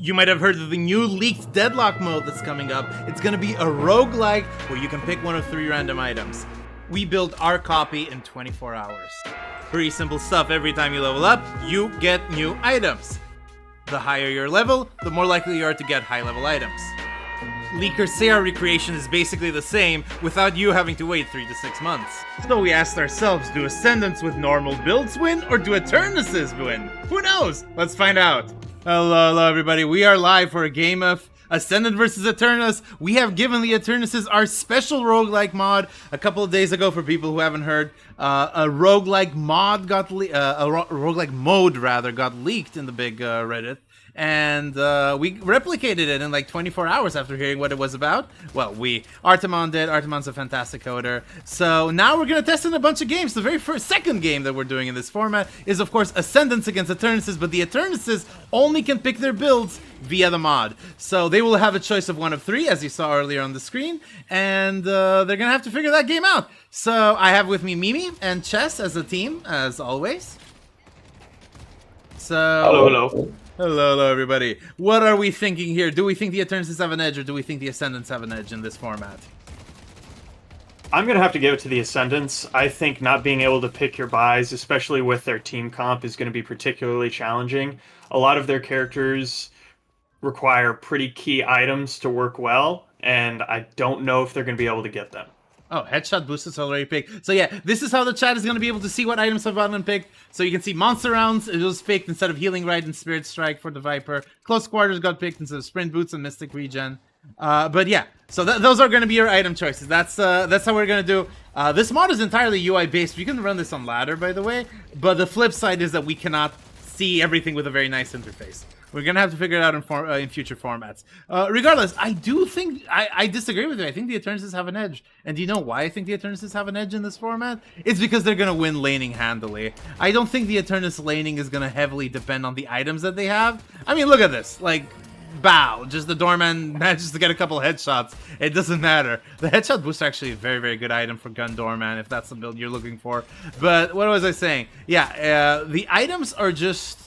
You might have heard of the new leaked Deadlock mode that's coming up. It's gonna be a roguelike where you can pick one of 3 random items. We built our copy in 24 hours. Pretty simple stuff. Every time you level up, you get new items. The higher your level, the more likely you are to get high-level items. Leakers say our recreation is basically the same without you having to wait 3 to 6 months. So we asked ourselves, do Ascendants with normal builds win or do Eternuses win? Who knows? Let's find out. Hello everybody, we are live for a game of Ascendant versus Eternus. We have given the Eternuses our special roguelike mod a couple of days ago. For people who haven't heard, a roguelike mod got roguelike mode rather got leaked in the big Reddit, and we replicated it in like 24 hours after hearing what it was about. Well, Artemon did. Artemon's a fantastic coder. So now we're gonna test in a bunch of games. The very second game that we're doing in this format is, of course, Ascendants against Eternuses, but the Eternuses only can pick their builds via the mod. So they will have a choice of one of 3, as you saw earlier on the screen, and they're gonna have to figure that game out. So I have with me Mimi and Chess as a team, as always. So Hello. Hello, everybody. What are we thinking here? Do we think the Eternuses have an edge, or do we think the Ascendants have an edge in this format? I'm going to have to give it to the Ascendants. I think not being able to pick your buys, especially with their team comp, is going to be particularly challenging. A lot of their characters require pretty key items to work well, and I don't know if they're going to be able to get them. Oh, headshot boost is already picked. So yeah, this is how the chat is going to be able to see what items have been picked. So you can see monster rounds, it was picked instead of healing ride and spirit strike for the Viper. Close quarters got picked instead of sprint boots and mystic regen. But yeah, so those are going to be your item choices. That's how we're going to do. This mod is entirely UI based. You can run this on ladder, by the way. But the flip side is that we cannot see everything with a very nice interface. We're going to have to figure it out in future formats. Regardless, I do think... I disagree with you. I think the Eternuses have an edge. And do you know why I think the Eternuses have an edge in this format? It's because they're going to win laning handily. I don't think the Eternus laning is going to heavily depend on the items that they have. I mean, look at this. Like, bow. Just the doorman manages to get a couple headshots. It doesn't matter. The headshot boost is actually a very, very good item for gun doorman, if that's the build you're looking for. But what was I saying? Yeah, the items are just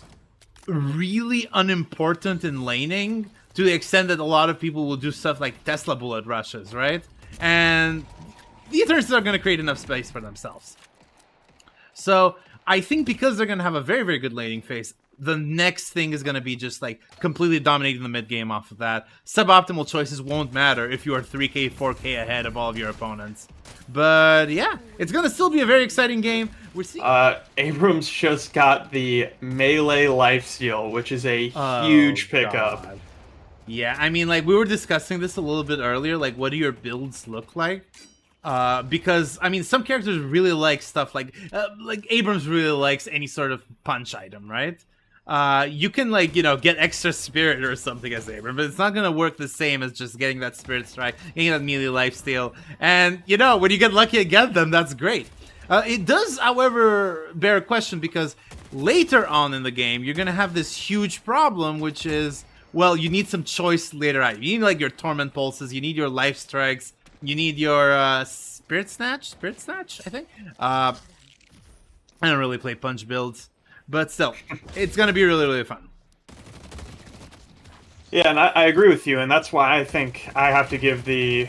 really unimportant in laning to the extent that a lot of people will do stuff like Tesla bullet rushes, right? And the Eternuses are going to create enough space for themselves. So I think because they're going to have a very, very good laning phase, the next thing is going to be just like completely dominating the mid game off of that. Suboptimal choices won't matter if you are 3k, 4k ahead of all of your opponents. But yeah, it's going to still be a very exciting game. We're seeing... Abrams just got the melee lifesteal, which is a huge pickup. God. Yeah, I mean, like, we were discussing this a little bit earlier. Like, what do your builds look like? Because, I mean, some characters really like stuff like Abrams really likes any sort of punch item, right? You can, like, you know, get extra spirit or something as Abrams, but it's not going to work the same as just getting that spirit strike, getting that melee lifesteal. And, you know, when you get lucky and get them, that's great. It does, however, bear a question, because later on in the game, you're going to have this huge problem, which is, well, you need some choice later on. You need, like, your Torment Pulses, you need your Life Strikes, you need your Spirit Snatch, I think? I don't really play punch builds, but still, it's going to be really, really fun. Yeah, and I agree with you, and that's why I think I have to give the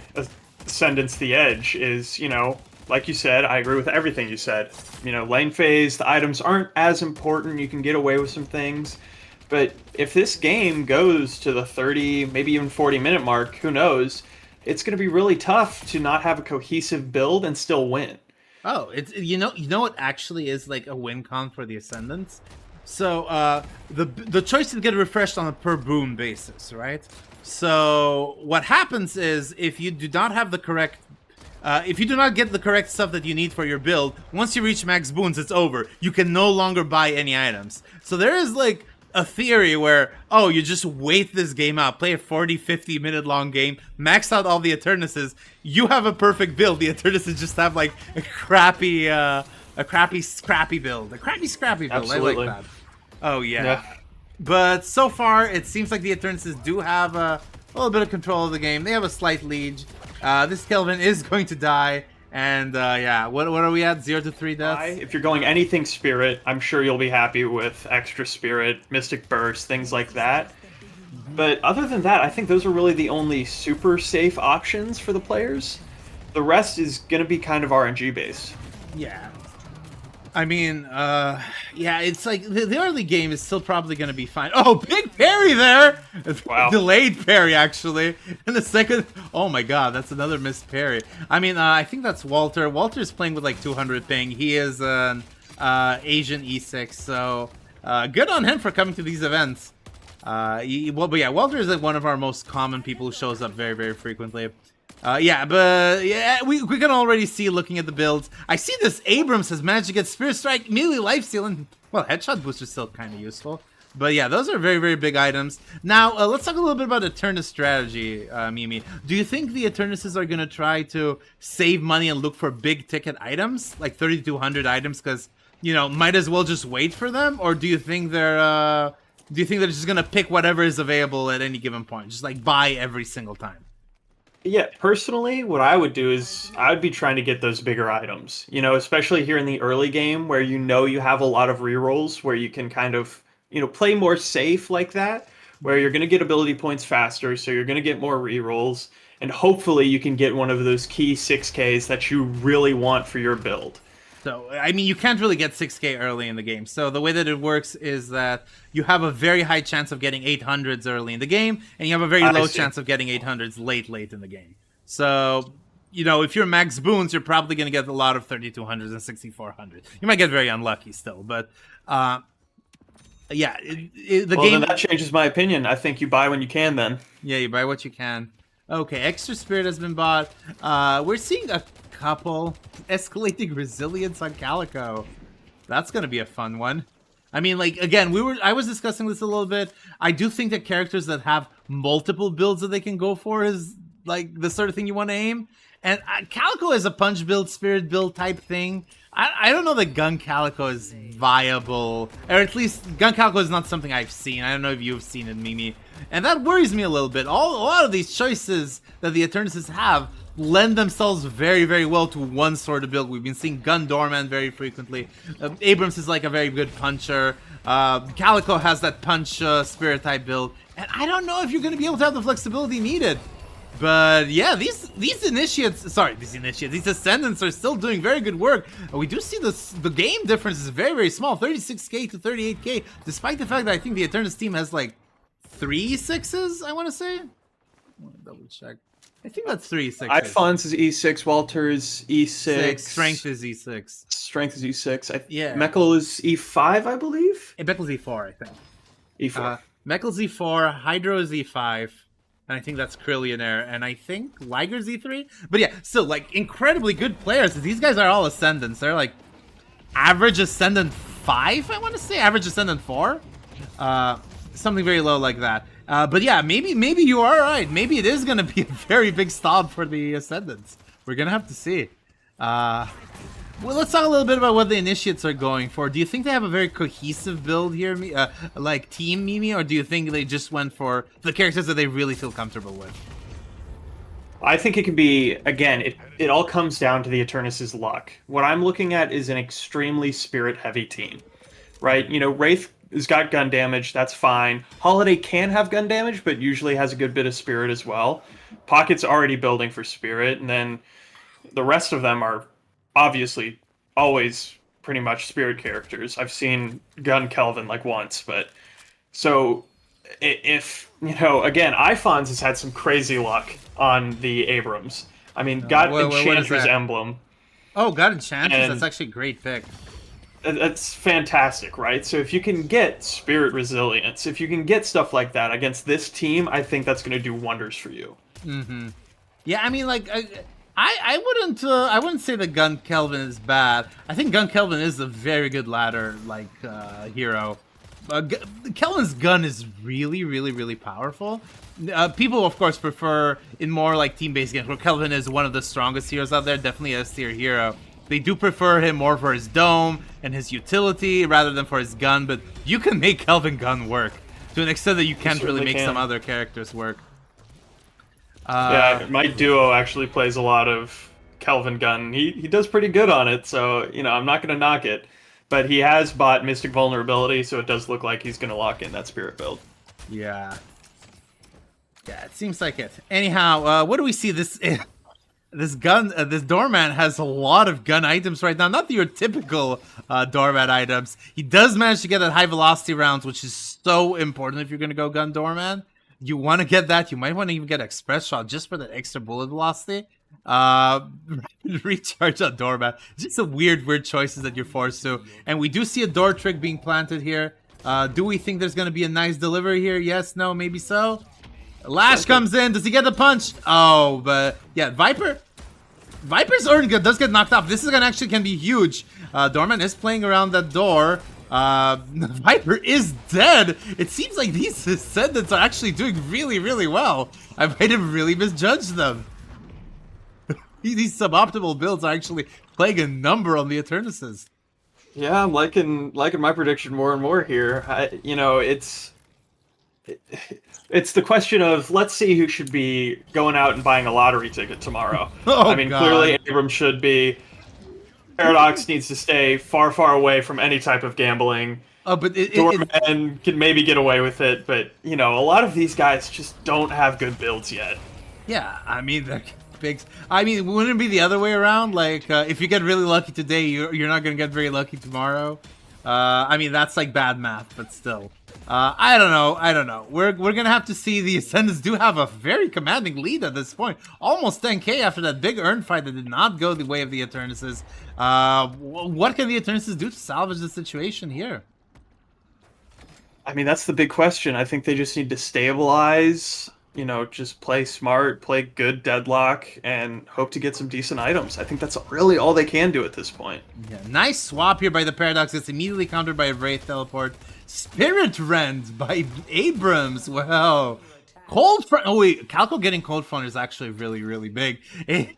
Ascendants the edge, is, you know, like you said, I agree with everything you said. You know, lane phase, the items aren't as important. You can get away with some things. But if this game goes to the 30, maybe even 40-minute mark, who knows? It's going to be really tough to not have a cohesive build and still win. Oh, it's you know what actually is like a win con for the Ascendants? So the choices get refreshed on a per boon basis, right? So what happens is if you do not have the correct if you do not get the correct stuff that you need for your build, once you reach max boons, it's over. You can no longer buy any items. So there is like a theory where, oh, you just wait this game out, play a 40, 50 minute long game, max out all the Eternuses, you have a perfect build. The Eternuses just have like a crappy scrappy build. Absolutely. I like that. Oh yeah. But so far, it seems like the Eternuses do have a little bit of control of the game. They have a slight lead. This Kelvin is going to die, and yeah, what are we at? 0 to 3 deaths? If you're going anything spirit, I'm sure you'll be happy with extra spirit, mystic burst, things like that. But other than that, I think those are really the only super safe options for the players. The rest is going to be kind of RNG based. Yeah. I mean, yeah, it's like the early game is still probably going to be fine. Oh, big parry there! Wow. Delayed parry, actually. And the second, oh my god, that's another missed parry. I mean, I think that's Walter. Walter's playing with like 200 ping. He is an Asian E6, so good on him for coming to these events. But yeah, Walter is like one of our most common people who shows up very, very frequently. Yeah, but yeah, we can already see looking at the builds. I see this Abrams has managed to get Spirit Strike, melee lifesteal, and well, Headshot Boost is still kind of useful. But yeah, those are very, very big items. Now, let's talk a little bit about Eternus strategy, Mimi. Do you think the Eternuses are going to try to save money and look for big ticket items, like 3,200 items, because, you know, might as well just wait for them? Or do you think they're just going to pick whatever is available at any given point, just like buy every single time? Yeah, personally, what I would do is I would be trying to get those bigger items. You know, especially here in the early game where you know you have a lot of rerolls where you can kind of, you know, play more safe like that, where you're going to get ability points faster, so you're going to get more rerolls, and hopefully you can get one of those key 6Ks that you really want for your build. So, I mean, you can't really get 6K early in the game. So the way that it works is that you have a very high chance of getting 800s early in the game, and you have a very low chance of getting 800s late in the game. So, you know, if you're max boons, you're probably going to get a lot of 3200s and 6400s. You might get very unlucky still, but yeah, the game. Then that changes my opinion. I think you buy when you can. Then yeah, you buy what you can. Okay, extra spirit has been bought. We're seeing a couple escalating resilience on Calico. That's gonna be a fun one. I mean, like, again, I was discussing this a little bit. I do think that characters that have multiple builds that they can go for is like the sort of thing you want to aim. And Calico is a punch build, spirit build type thing. I don't know that Gun Calico is viable, or at least Gun Calico is not something I've seen. I don't know if you've seen it, Mimi. And that worries me a little bit. A lot of these choices that the Eternuses have lend themselves very, very well to one sort of build. We've been seeing Gun Doorman very frequently. Abrams is like a very good puncher. Calico has that punch spirit type build. And I don't know if you're going to be able to have the flexibility needed. But yeah, these Ascendants are still doing very good work. We do see the game difference is very, very small, 36k to 38k, despite the fact that I think the Eternus team has like 3 6s, I want to say. I want to double check. I think that's 3 6s. Ifon's is E6, Walter's E6. Strength is E6. Strength is E6. Yeah. Meckel is E5, I believe? Meckel's E4, I think. E4. Meckel's E4, Hydro is E5. And I think that's Krillionaire, and I think Liger's E3? But yeah, still, like, incredibly good players. These guys are all Ascendants. They're, like, average Ascendant 5, I want to say? Average Ascendant 4? Something very low like that. But yeah, maybe you are right. Maybe it is going to be a very big stop for the Ascendants. We're going to have to see. Well, let's talk a little bit about what the Initiates are going for. Do you think they have a very cohesive build here, like Team Mimi, or do you think they just went for the characters that they really feel comfortable with? I think it can be, again, it all comes down to the Eternus' luck. What I'm looking at is an extremely spirit-heavy team, right? You know, Wraith has got gun damage, that's fine. Holiday can have gun damage, but usually has a good bit of spirit as well. Pocket's already building for spirit, and then the rest of them are obviously always pretty much spirit characters. I've seen Gun Kelvin like once, but so if, you know, again, Ifon's has had some crazy luck on the Abrams. I mean, got Enchantress emblem. Oh, got Enchantress? That's actually a great pick. That's fantastic, right? So if you can get spirit resilience, if you can get stuff like that against this team, I think that's going to do wonders for you. Mm-hmm. Yeah, I mean, like, I wouldn't say that Gun Kelvin is bad. I think Gun Kelvin is a very good ladder hero. Kelvin's gun is really, really, really powerful. People, of course, prefer in more like team-based games where Kelvin is one of the strongest heroes out there, definitely a S-tier hero. They do prefer him more for his dome and his utility rather than for his gun, but you can make Kelvin gun work to an extent that you can't really make some other characters work. Yeah, my duo actually plays a lot of Kelvin gun. He does pretty good on it, so, you know, I'm not going to knock it. But he has bought Mystic Vulnerability, so it does look like he's going to lock in that spirit build. Yeah. Yeah, it seems like it. Anyhow, what do we see? This doorman has a lot of gun items right now. Not your typical doorman items. He does manage to get that high velocity rounds, which is so important if you're going to go gun doorman. You want to get that. You might want to even get express shot just for that extra bullet velocity. Recharge on doorman. Just some weird choices that you're forced to. And we do see a door trick being planted here. Do we think there's going to be a nice delivery here? Yes, no, maybe so. Lash comes in. Does he get the punch? Oh, but yeah, Viper's Urn does get knocked off. This is can be huge. Doorman is playing around that door. Viper is dead. It seems like these Ascendants are actually doing really well. I might have really misjudged them. These suboptimal builds are actually playing a number on the Eternuses. Yeah, I'm liking my prediction more and more here. It's the question of, let's see who should be going out and buying a lottery ticket tomorrow. Oh, I mean, God. clearly Abrams should be. Paradox needs to stay far away from any type of gambling. Oh, but Doorman can maybe get away with it, but, a lot of these guys just don't have good builds yet. Yeah, I mean, they're big. I mean, wouldn't it be the other way around? Like, if you get really lucky today, you're not going to get very lucky tomorrow. I mean, that's like bad math, but still. I don't know. We're gonna have to see. The Ascendants do have a very commanding lead at this point. Almost 10k after that big Urn fight that did not go the way of the Eternuses. What can the Eternuses do to salvage the situation here? I mean, that's the big question. I think they just need to stabilize, just play smart, play good Deadlock, and hope to get some decent items. I think that's really all they can do at this point. Yeah, nice swap here by the Paradox. It's immediately countered by a Wraith Teleport. Spirit Rend by Abrams. Wow. Cold Front. Oh, wait. Calco getting Cold Front is actually really big. It's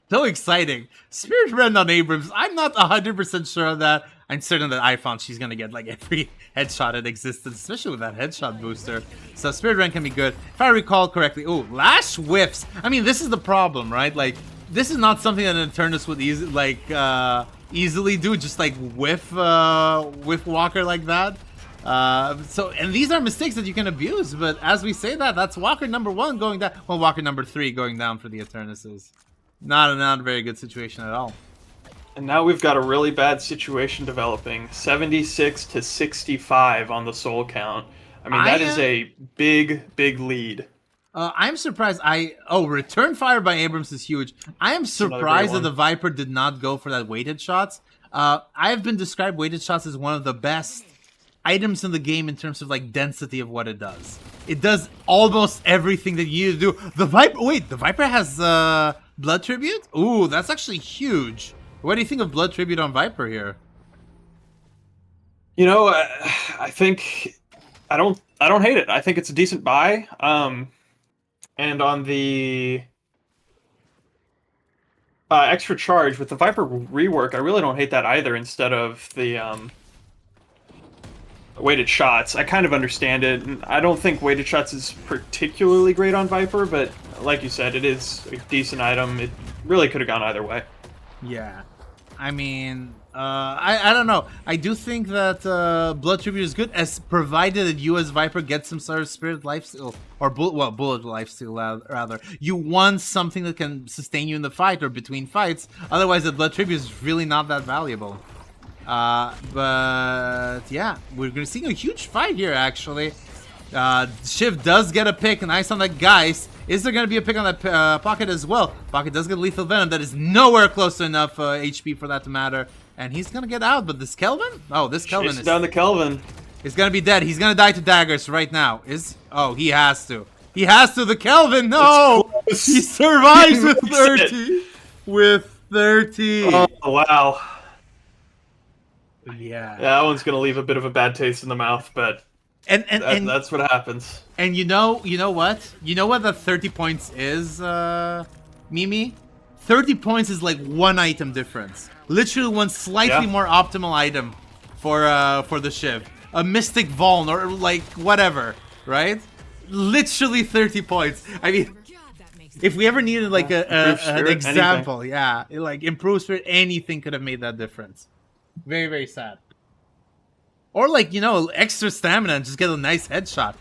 so exciting. Spirit Rend on Abrams. I'm not 100% sure of that. I'm certain that I found she's going to get like every headshot in existence, especially with that headshot booster. So Spirit Rend can be good. If I recall correctly. Oh, Lash whiffs. I mean, this is the problem, right? Like, this is not something that an Eternus would easily do. Just like whiff Walker like that. And these are mistakes that you can abuse, but as we say that's Walker number 1 going down. Well, Walker number 3 going down for the Eternuses. Not a very good situation at all. And now we've got a really bad situation developing. 76 to 65 on the soul count. I mean, that is a big lead. I'm surprised. Return fire by Abrams is huge. I am surprised that the Viper did not go for that weighted shots. I have been described weighted shots as one of the best items in the game in terms of like density of what it does. It does almost everything that you need to do. The Viper has blood tribute? Ooh, that's actually huge. What do you think of blood tribute on Viper here? I think I don't hate it. I think it's a decent buy. And on the extra charge with the Viper rework, I really don't hate that either. Instead of the weighted shots, I kind of understand it. And I don't think weighted shots is particularly great on Viper, but like you said, it is a decent item. It really could have gone either way. Yeah, I mean, I don't know. I do think that blood tribute is good, as provided that you as Viper get some sort of spirit lifesteal, or bullet lifesteal rather. You want something that can sustain you in the fight or between fights. Otherwise, the blood tribute is really not that valuable. But yeah, we're gonna see a huge fight here actually. Shiv does get a pick, nice on that Geist. Is there gonna be a pick on that Pocket as well? Pocket does get lethal venom, that is nowhere close to enough HP for that to matter. And he's gonna get out, but this Kelvin? Oh, this Kelvin is down the Kelvin. Is gonna be dead. He's gonna die to daggers right now. He has to. He has to. The Kelvin, no! He survives with 30. With 30. Oh wow. Yeah, that one's gonna leave a bit of a bad taste in the mouth, but that's what happens. And you know what? You know what the 30 points is, Mimi? 30 points is like one item difference. Literally one slightly more optimal item for the Shiv. A Mystic Vuln or like whatever, right? Literally 30 points. I mean, if we ever needed like an example, anything. Like Improved Spirit, anything could have made that difference. Very, very sad. Or like, extra stamina and just get a nice headshot.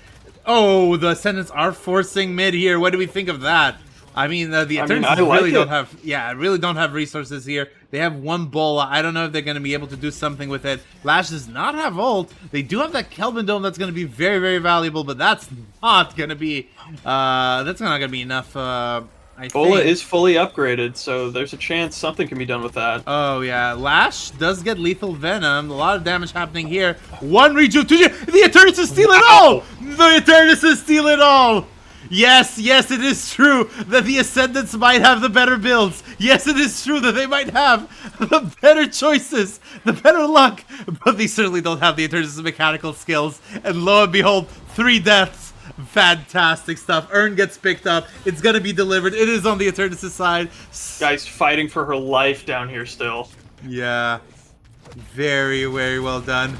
Oh, the Ascendants are forcing mid here. What do we think of that? I mean, the Eternus I like really it. don't have, really don't have resources here. They have one bola. I don't know if they're going to be able to do something with it. Lash does not have ult. They do have that Kelvin Dome that's going to be very, very valuable, but that's not going to be, that's not going to be enough, I Bola think. is fully upgraded, so there's a chance something can be done with that. Oh, yeah. Lash does get lethal venom. A lot of damage happening here. One rejuve, 2G. The Eternus is steal it all! The Eternus is steal it all! Yes, yes, it is true that the Ascendants might have the better builds. Yes, it is true that they might have the better choices, the better luck. But they certainly don't have the Eternus' mechanical skills. And lo and behold, 3 deaths. Fantastic stuff. Urn gets picked up. It's going to be delivered. It is on the Eternus' side. Guy's fighting for her life down here still. Yeah. Very, very well done.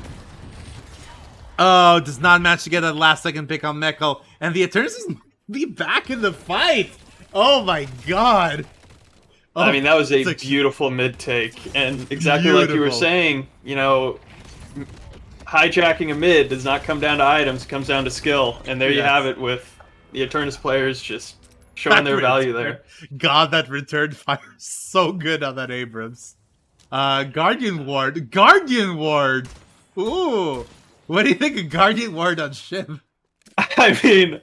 Oh, does not manage to get that last second pick on Mekl. And the Eternus is be back in the fight. Oh my god. Oh, I mean, that was a beautiful mid take. And exactly like you were saying, you know, hijacking a mid does not come down to items, it comes down to skill. And there you have it with the Eternus players just showing their value there. God, that return fire is so good on that Abrams. Guardian Ward. Guardian Ward! Ooh. What do you think of Guardian Ward on Shiv? I mean,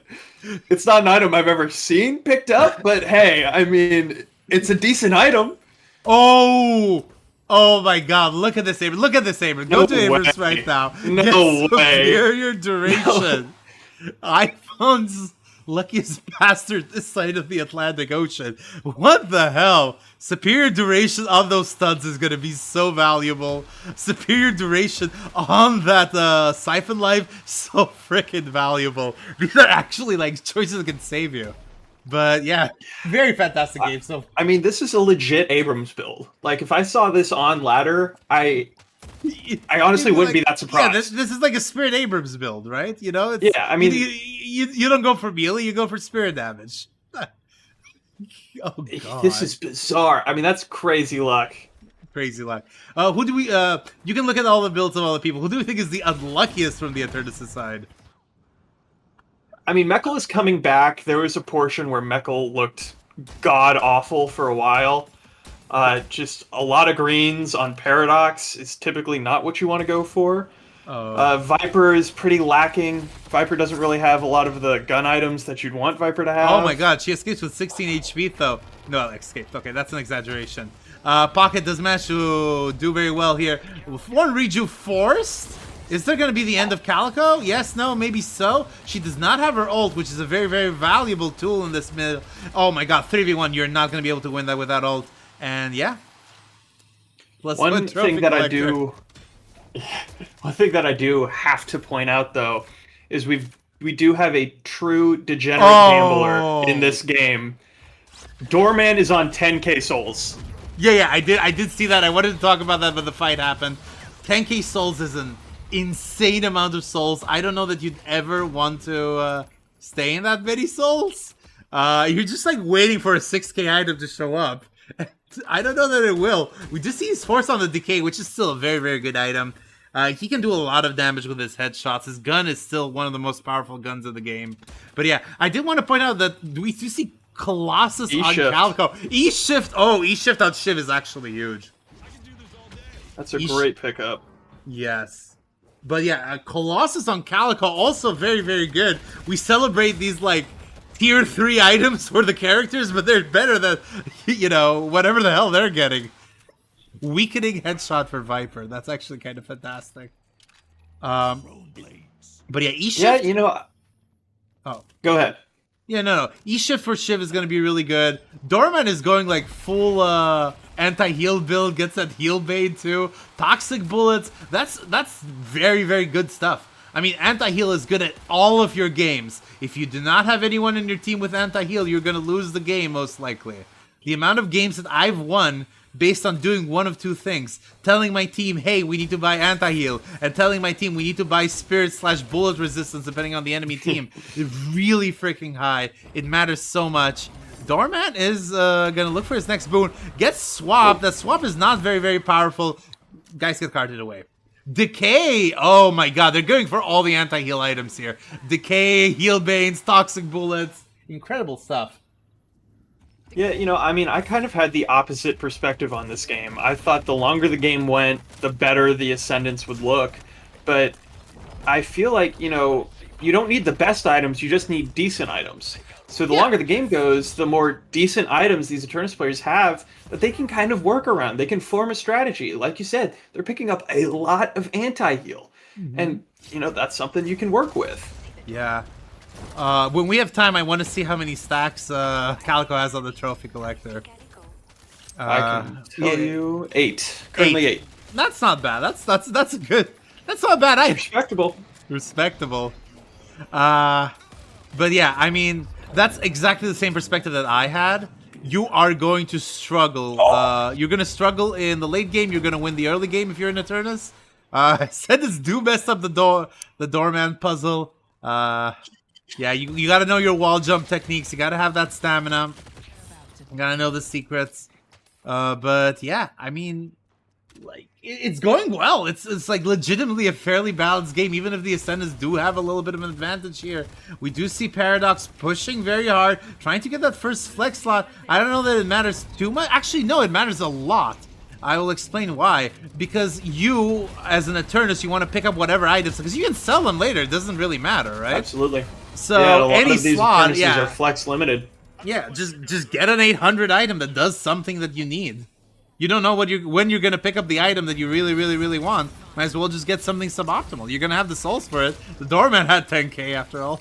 it's not an item I've ever seen picked up, but hey, I mean, it's a decent item. Oh! Oh my god, look at this Abrams. Look at this Abrams. Go to Abrams right now. No way. Superior duration. iPhone's luckiest bastard this side of the Atlantic Ocean. What the hell? Superior duration on those studs is going to be so valuable. Superior duration on that Siphon Life, so freaking valuable. These are actually like choices that can save you. But yeah, very fantastic game. So I mean, this is a legit Abrams build. Like, if I saw this on ladder, I honestly wouldn't be that surprised. Yeah, this is like a Spirit Abrams build, right? You know? It's, yeah, I mean, you don't go for melee, you go for spirit damage. Oh god, this is bizarre. I mean, that's crazy luck. Crazy luck. Who do we? You can look at all the builds of all the people. Who do we think is the unluckiest from the Eternus side? I mean, Mekl is coming back. There was a portion where Mekl looked god awful for a while. Just a lot of greens on Paradox is typically not what you want to go for. Viper is pretty lacking. Viper doesn't really have a lot of the gun items that you'd want Viper to have. Oh my god, she escapes with 16 HP though. No, escaped. Okay, that's an exaggeration. Pocket does manage to do very well here. With one reju forced? Is there going to be the end of Calico? Yes, no, maybe so. She does not have her ult, which is a very, very valuable tool in this mid. Oh my god, 3v1, you're not going to be able to win that without ult. And yeah. One thing that I do have to point out though is we do have a true degenerate gambler in this game. Doorman is on 10k souls. Yeah, I did see that. I wanted to talk about that, but the fight happened. 10k souls is an insane amount of souls. I don't know that you'd ever want to stay in that many souls. You're just like waiting for a 6k item to show up. I don't know that it will. We just see his force on the decay, which is still a very, very good item. He can do a lot of damage with his headshots. His gun is still one of the most powerful guns of the game. But yeah, I did want to point out that we do see Colossus on Calico. E-Shift. Oh, E-Shift on Shiv is actually huge. That's a great pickup. Yes. But yeah, Colossus on Calico also very, very good. We celebrate these like tier 3 items for the characters, but they're better than, you know, whatever the hell they're getting. Weakening headshot for Viper. That's actually kind of fantastic. But yeah, E-Shift. Yeah, you know. Oh. Go ahead. Yeah, no. E-Shift for Shiv is going to be really good. Dorman is going like full anti-heal build, gets that heal bait too. Toxic bullets. That's very, very good stuff. I mean, anti-heal is good at all of your games. If you do not have anyone in your team with anti-heal, you're going to lose the game most likely. The amount of games that I've won based on doing one of two things. Telling my team, hey, we need to buy anti-heal. And telling my team, we need to buy spirit/bullet resistance depending on the enemy team. It's really freaking high. It matters so much. Doorman is going to look for his next boon. Gets swapped. That swap is not very, very powerful. Guys get carted away. Decay! Oh my god, they're going for all the anti-heal items here. Decay, heal banes, toxic bullets. Incredible stuff. Yeah, I mean, I kind of had the opposite perspective on this game. I thought the longer the game went, the better the Ascendants would look. But I feel like, you don't need the best items, you just need decent items. So the longer the game goes, the more decent items these Eternus players have that they can kind of work around. They can form a strategy. Like you said, they're picking up a lot of anti-heal. And, that's something you can work with. Yeah. When we have time, I want to see how many stacks Calico has on the trophy collector. I can tell you 8. Currently 8. That's not bad. That's a good. That's not a bad item. Respectable. Respectable. But yeah, I mean, that's exactly the same perspective that I had. You are going to struggle. You're going to struggle in the late game. You're going to win the early game if you're in Eternus. Ascendants do mess up the doorman puzzle. Yeah, you got to know your wall jump techniques. You got to have that stamina. You got to know the secrets. But yeah, I mean, like, it's going well. It's like legitimately a fairly balanced game, even if the Ascendants do have a little bit of an advantage here. We do see Paradox pushing very hard, trying to get that first flex slot. I don't know that it matters too much. Actually, no, it matters a lot. I will explain why. Because you, as an Eternus, you want to pick up whatever items, because you can sell them later. It doesn't really matter, right? Absolutely. So yeah, a lot any of these slot, Eternuses are flex limited. Yeah, just get an 800 item that does something that you need. You don't know when you're gonna pick up the item that you really want. Might as well just get something suboptimal. You're gonna have the souls for it. The doorman had 10k after all.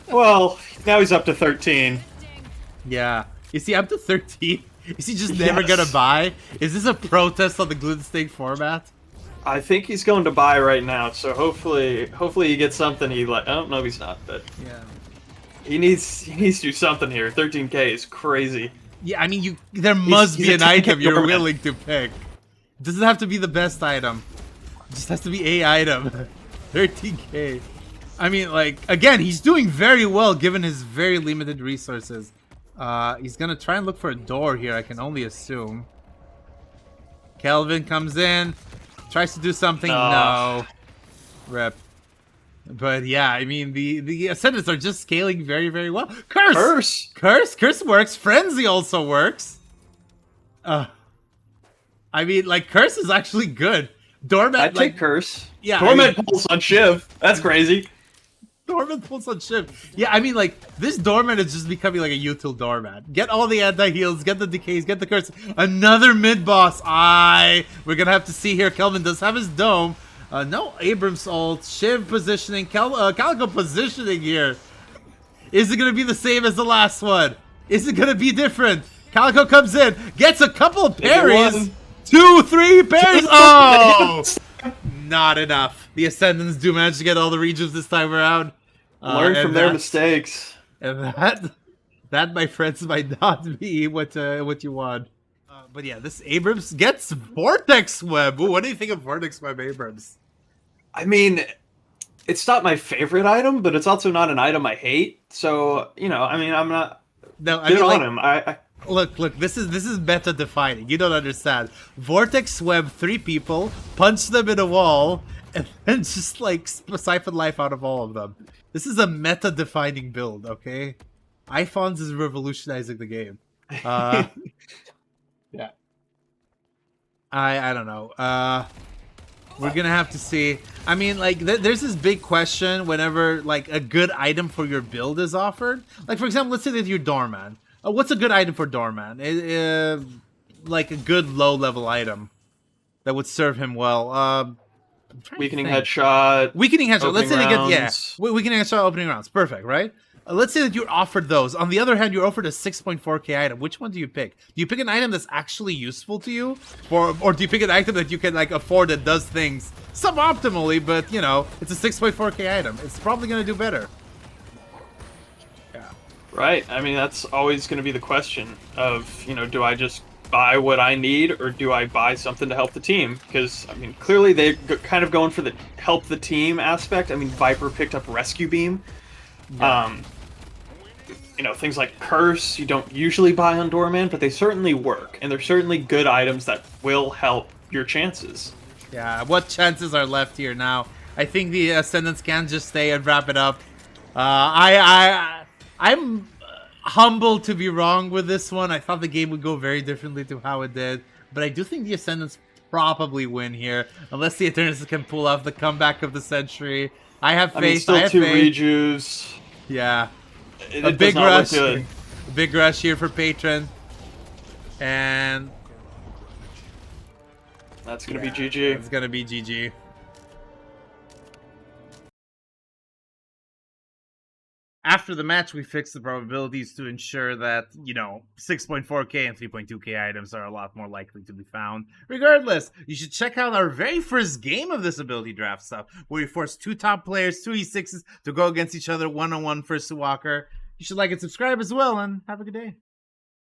Well, now he's up to 13. Yeah. Is he up to 13? Is he just never gonna buy? Is this a protest on the GlutenSnake format? I think he's going to buy right now, so hopefully he gets something he like. Oh no, he's not. But yeah, he needs to do something here. 13k is crazy. Yeah, I mean, there must be an item you're doorman. willing to pick. It doesn't have to be the best item. It just has to be a item. 13k. I mean, like, again, he's doing very well given his very limited resources. He's gonna try and look for a door here, I can only assume. Kelvin comes in, tries to do something. No. Rep. But yeah, I mean, the Ascendants are just scaling very well. Curse works. Frenzy also works. I mean, like, Curse is actually good. Doorman, I'd take Curse. Yeah, Doorman pulls on Shiv. That's crazy. Doorman pulls on Shiv. Yeah, I mean, like, this Doorman is just becoming like a util Doorman. Get all the anti-heals, get the decays, get the Curse. Another mid-boss. We're gonna have to see here. Kelvin does have his dome. No Abrams ult. Shiv positioning. Calico positioning here. Is it going to be the same as the last one? Is it going to be different? Calico comes in. Gets a couple of parries. 2, 3 parries. Oh! Not enough. The Ascendants do manage to get all the regions this time around. Learn from their mistakes. And that, my friends, might not be what you want. But yeah, this Abrams gets Vortex Web. Ooh, what do you think of Vortex Web, Abrams? I mean, it's not my favorite item, but it's also not an item I hate. So, I mean, I'm not good on him. Look, this is meta defining. You don't understand. Vortex Web 3 people, punch them in a wall, and then just like siphon life out of all of them. This is a meta defining build, okay? iPhones is revolutionizing the game. Yeah. I don't know. We're gonna have to see. I mean, like, there's this big question whenever, like, a good item for your build is offered. Like, for example, let's say that you're Doorman. What's a good item for Doorman? Like, a good low-level item that would serve him well. Weakening headshot. Weakening headshot. Let's say they get, rounds. weakening headshot, opening rounds. Perfect, right? Let's say that you're offered those. On the other hand, you're offered a 6.4k item. Which one do you pick? Do you pick an item that's actually useful to you? Or do you pick an item that you can, like, afford that does things suboptimally, but, it's a 6.4k item. It's probably going to do better. Yeah. Right. I mean, that's always going to be the question of, do I just buy what I need, or do I buy something to help the team? Because, I mean, clearly they're kind of going for the help the team aspect. I mean, Viper picked up Rescue Beam. Yeah. Things like Curse, you don't usually buy on Doorman, but they certainly work, and they're certainly good items that will help your chances. Yeah, what chances are left here now? I think the Ascendants can just stay and wrap it up. I'm humbled to be wrong with this one. I thought the game would go very differently to how it did, but I do think the Ascendants probably win here, unless the Eternus can pull off the comeback of the century. I have faith. I mean, still 2 rejuves. Yeah, A big rush. A big rush here for Patron, and that's gonna be GG. It's gonna be GG. After the match, we fixed the probabilities to ensure that, 6.4k and 3.2k items are a lot more likely to be found. Regardless, you should check out our very first game of this ability draft stuff, where we force 2 top players, 2 E6s, to go against each other one-on-one for Walker. You should like and subscribe as well, and have a good day.